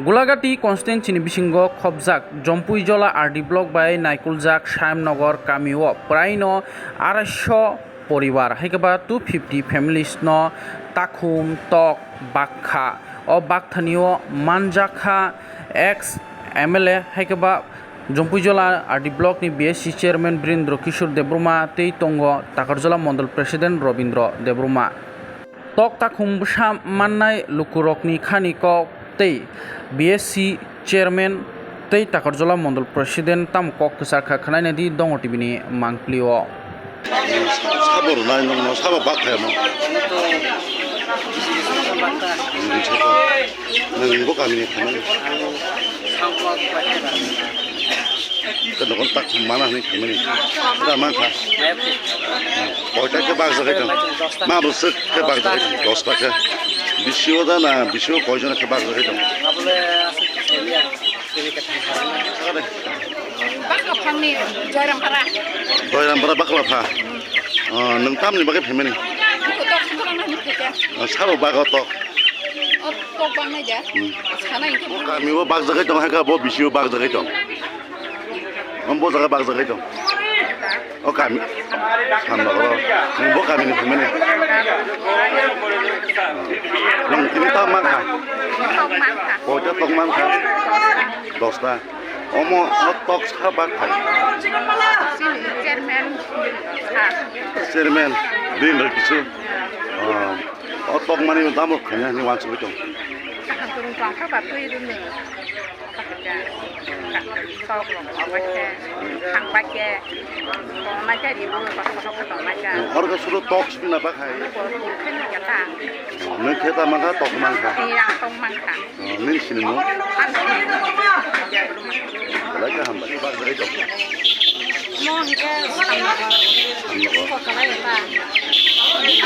Golaghati কনস্টিটুয়েন্সিनि बिसिंग खबजाक जम्पुइजला RD block bye नाइकुलजाक सायमनगर गामिओ प्रायनो 250 परिवार हाइकबा 250 families न ताखुम तक बाक्खा ओ बाक्थानिओ मानजाखा एक्स एमएलए हाइकबा जम्पुइजला आरडी ब्लक नि बीएससी चेयरमैन वीरेंद्र किशोर देब्रमा तै तंग ताकारजला मंडल प्रेसिडेंट रवींद्र देब्रमा तक ताखुम माननाय लुकुरकनि खानिक तै बीएससी चेयरमैन तै ताकारजला मंडल प्रेसिडेंट ताम कक सारखा खनायना दि दङ टिभिनि मांप्लिओ साबर नाय नंग साबा बाखाया मा नंगौ गामिनि खामानि कनकन ताक माना होनै खामानि दा मानखा कयटा के बाग जागायदों मा बोसोर के बाग जागायदों 10 टाका बिसिओ दाना बिसिओ कयजन के बाग जागायदों बाख्लाफांनि जयरामपारा बाख्लाफा नों तामनि बागै फेमेनि साबो बागा तक गामियाव बाग जागायदों हायका बो बिसिओ बाग जागायदों बो जागा बाग जागायदों ओ गामि सामनगर नों बो गामिनि फेमेनि नों तिनि ता माखा कयटा तक माखा 10 टा ओमो तक सा बाग खाय चेयरमैन वीरेंद्र किशोर तक माने दाम खाया नि वान सबै दं अर्को सुरु तक सुना बाखाय नों खेता माखा तक माखा नों सिनिमु लगा हम बाग जाय दं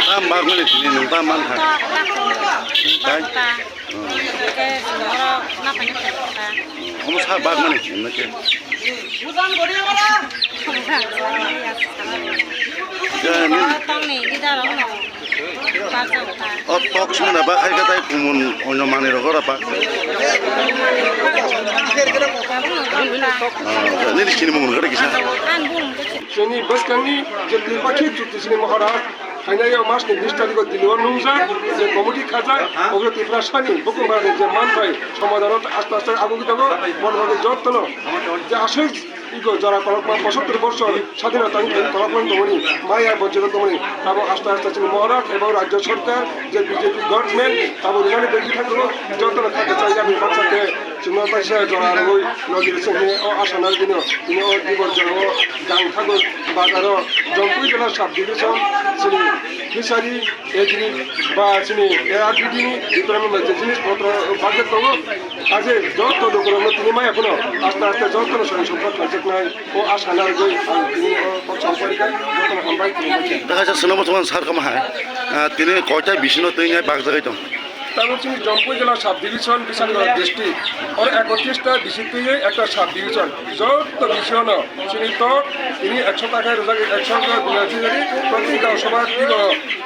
ताम बाग माने तिनि नों ताम मानखा हम सा बाग माने नके तक सुना बाखाय का ताय कुमुन अन्न माने रगरा बा ननि सिनिमु गरे किसा जोंनि बसखांनि जे निर्बाखि जुटिसिनि महाराज फाइनायाव मासनि 20 तारिखआव दिल्लीआव नुजा जे कमिटि खाजा अग्र त्रिपुरासानि बुकुमारनि जे मानफाय समाधानाव आस्ते आस्ते आगुगि दङ बनभागे जतन जे आसै इगो जरा कलकमा 75 বছর স্বাধীনতা কলকমান দমনি মায়া বজ্র দমনি তাবো আস্তে আস্তে চিনি মহারাজ এবং রাজ্য সরকার যে বিজেপি গভর্নমেন্ট তাবো রিনানি দেখি থাকলো যতন খাতে চাই যাবে বাচ্চাকে চিনা পাইছে জরা রই নদীর সঙ্গে ও আসানার দিন তিনি ও বিবর্জন ও গাং ঠাকুর বাজার জম্পুই জেলা সাব ডিভিশন চিনি ফিশারি এগ্রি বা চিনি এআরডিডিনি ডিপার্টমেন্ট যে জিনিসপত্র বাজেট দङ আজে যত লোকরম তিনি মায়া কোনো আস্তে আস্তে যতন সঙ্গে সম্পর্ক নাই ও আসানার গই তিনি ও সম্পর্কায় যতন হামবাই দেখা যাচ্ছে নমস্কার স্যার কামায় তিনি কয়টা বিষ্ণু তৈরি বাগ জায়গায় দं তারপর চিনি জম্পুই জেলা সাব ডিভিশন বিশালগড় ডিস্ট্রিক্ট আর 31টা ডিস্ট্রিক্ট থেকে একটা সাব ডিভিশন যত ডিভিশন চিনি তো তিনি 100 টাকা রোজা 100 বিনাজি প্রতি গাঁও সভা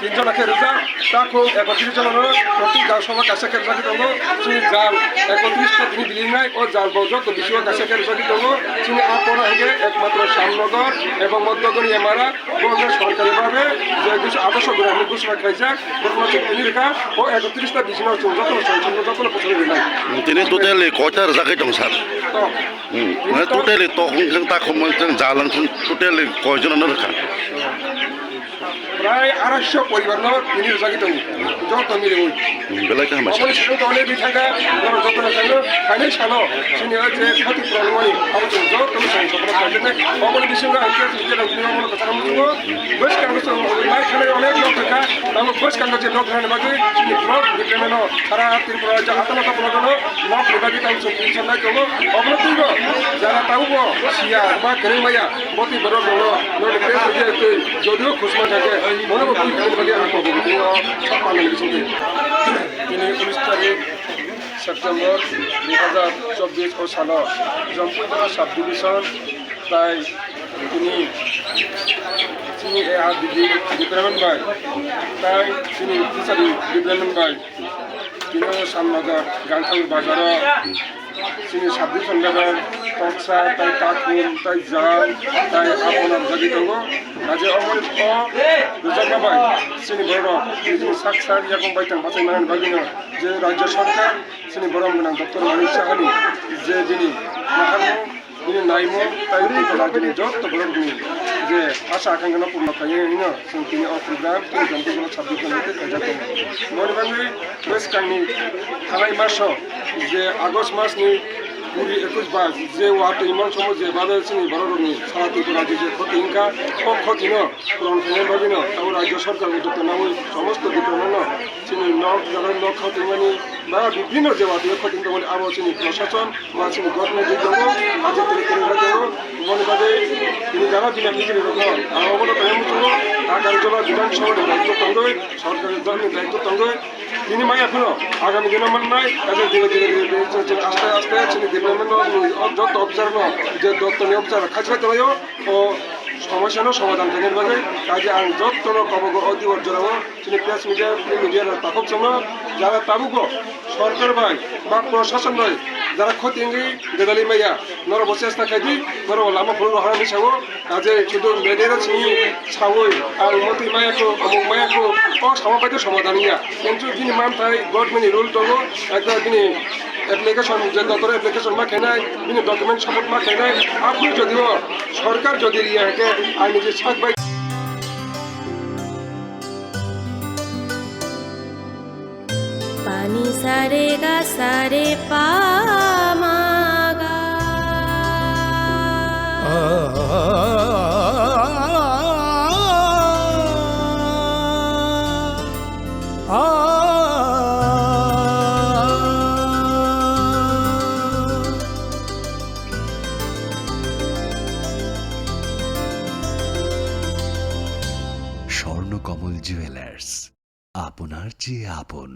3 লাখ রোজা তাকো 31 জন প্রতি গাঁও সভা কাছে রোজা দङ চিনি জাল 31টা তিনি দিলি নাই ও জাল যত ডিভিশন কাছে রোজা দङ চিনি আপন হেগে একমাত্র শ্যামনগর এবং মধ্যগণী এমারা গভর্নমেন্ট সরকারিভাবে যে আদর্শ গ্রামীণ ঘোষণা খাইছে বর্তমান তিনি রেখা ও 31টা তিনি টোটালি কয়টার জায়গায় দं স্যার মানে টোটালি তখন তাকম জালাं টোটালি কয়জনের রেখা প্রায় 250 পরিবার তিনি জায়গায় দं যত মিলে বেলায় কাম আছে অনেক বিঠাকা যত না খাইলে সানো চিনি যে ক্ষতিপূরণ মানে আমাদের যত মিশন সফল করতে অবল বিষয়টা আছে যে নিয়মগুলো কথা বলবো বেশ কাগজ লাইখানে অনেক লোক থাকা এবং বেশ কাগজে লোক রানে বাকি চিনি ব্লক ডিপ্লোমেনো সারা ত্রিপুরা যে আতালতা বলনো লোক বিভাগী তাও সবকিছু নাই তো অবলতিব যারা তাওবো সিয়া বা কেরেমায়া বতি বড় বড় লোক যে যদিও খুশমা থাকে মনে করি বিভাগী আমি পাবো সব পালন বিষয় তিনি 19 তারিখ সেপ্টেম্বর 2024 সাল জম্পুই জেলা সাব ডিভিশন তাই তিনি ARDD ডিপার্টমেন্ট বাই তাই তিনি ফিশারি ডিপার্টমেন্ট বাই তিনি সামনাগা গাংখাউর বাজার চিনি সাবদি সন্ধ্যাগার টকসা তাই কাকুন তাই জাল তাই আপনার জাগি দङ কাজে অমল রোজাবাবাই চিনি বড় চিনি সাকসার ইয়াকম বাইতাং বাসাই মানান বাগিনো যে রাজ্য সরকার চিনি বরম গোনাं ডক্টর মানিক সাহানি যে যিনি মাহানো তিনি নাইমো তাই তিনি যত বড় যে আশা আকাঙ্ক্ষা পূর্ণ খাইनो তিনি প্রোগ্রাম তিনি জনগণ 26 জনকে কাজাতে মনিবাঙ্গি ওয়েস্টকাংনি থানাই মাস যে আগস্ট মাসनि 20-21 বাস যে ওয়াট ইমান সময় যেভাবে চিনি বড় রঙি সারা ত্রিপুরা যে ক্ষতি ইনকা কম ক্ষতিনো পুরন ফেলে বাগিনো তাও রাজ্য সরকার উদ্যোগ নামে সমস্ত বিতরণ চিনি ন ক্ষতি মানে বা বিভিন্ন যে ওয়াট ক্ষতি বলে আবার চিনি প্রশাসন বা চিনি গভর্নমেন্ট যে দङ আজ করে দङ মনিবাদে তিনি যারা বিনা নিজের রকম আর অবনত এমন আগামী জেলা বিধানসভার দায়িত্ব তঙ্গই সরকারের দলের দায়িত্ব তঙ্গই তিনি মাই এখনো আগামী দিনে মান নাই তাদের ধীরে ধীরে আস্তে আস্তে চিনি ডেভেলপমেন্ট যত অবজার্ভ যে দপ্তর অবজার্ভ খাইতে পাইও ও সমস্যানো সমাধান থাকার বাদে কাজে আং যত্ন কবগ অধিবর জনাবো চিনি প্রেস মিডিয়ার তাকক জন্য যারা তাবুক সরকার ভাই বা প্রশাসন ভাই যারা ক্ষতি গেদালি মাইয়া নর বসেস্তা খাইদি নর লামা ফুল হারানি সাগো কাজে শুধু মেডেরা চিনি সাগই আর মতি মায়াকো অমুক মায়াকো অসমাবাদে সমাধান ইয়া কিন্তু যিনি মান তাই গভর্নমেন্ট রুল তঙ্গ একদম তিনি অ্যাপ্লিকেশন যে দপ্তর অ্যাপ্লিকেশন মা খেনাই তিনি ডকুমেন্ট সপোর্ট মা খেনাই আপনি যদিও সরকার যদি ইয়াকে আইনি যে সাত বাই पानी सारे गा सारे पामागा স্বর্ণকমল জুয়েলার্স আপনার চেয়ে আপন।